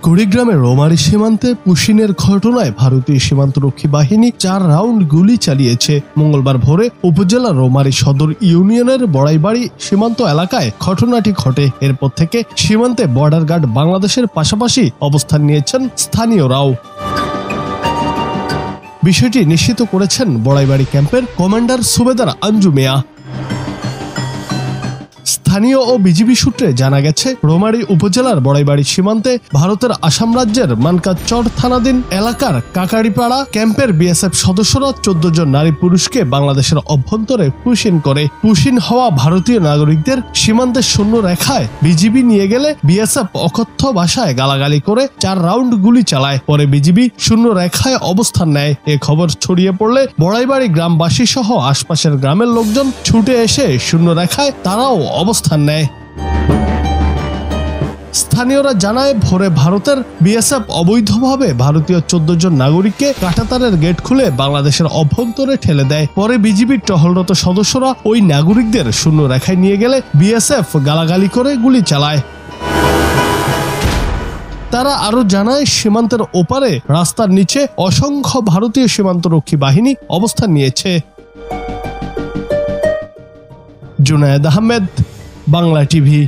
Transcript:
কুড়িগ্রামের রোমারি সীমান্তে পুশিনের ঘটনায় ভারতীয় সীমান্তরক্ষী বাহিনী 4 রাউন্ড গুলি চালিয়েছে। মঙ্গলবার ভোরে উপজেলার রোমারি সদর ইউনিয়নের বড়াইবাড়ি সীমান্ত এলাকায় ঘটনাটি ঘটে। এরপর থেকে সীমান্তে বর্ডার গার্ড বাংলাদেশের পাশাপাশি অবস্থান নিয়েছেন স্থানীয়রাও। বিষয়টি নিশ্চিত করেছেন বড়াইবাড়ি ক্যাম্পের কমান্ডার সুবেদার আঞ্জু মিয়া। স্থানীয় ও বিজিবি সূত্রে জানা গেছে, রোমারি উপজেলার বড়াইবাড়ি সীমান্তে ভারতের আসাম রাজ্যের মানকাচর থানাধীন এলাকার কাকারিপাড়া ক্যাম্পের বিএসএফ সদস্যরা 14 জন নারী পুরুষকে বাংলাদেশের অভ্যন্তরে পুশিন করে। পুশিন হওয়া ভারতীয় নাগরিকদের সীমান্তের শূন্য রেখায় বিজিবি নিয়ে গেলে বিএসএফ অকথ্য ভাষায় গালাগালি করে 4 রাউন্ড গুলি চালায়। পরে বিজিবি শূন্য রেখায় অবস্থান নেয়। এ খবর ছড়িয়ে পড়লে বড়াইবাড়ি গ্রামবাসী সহ আশপাশের গ্রামের লোকজন ছুটে এসে শূন্য রেখায় তারাও অবস্থান নেয়। স্থানীয়রা জানায়, ভোরে ভারতের বিএসএফ অবৈধভাবে ভারতীয় 14 জন নাগরিককে কাঁটাতারের গেট খুলে বাংলাদেশের অভ্যন্তরে ঠেলে দেয়। পরে বিজিবির টহলরত সদস্যরা ওই নাগরিকদের শূন্য রেখায় নিয়ে গেলে বিএসএফ গালাগালি করে গুলি চালায়। তারা আরো জানায়, সীমান্তের ওপারে রাস্তার নিচে অসংখ্য ভারতীয় সীমান্তরক্ষী বাহিনী অবস্থান নিয়েছে। জুনায়েদ আহমেদ, বাংলা টিভি।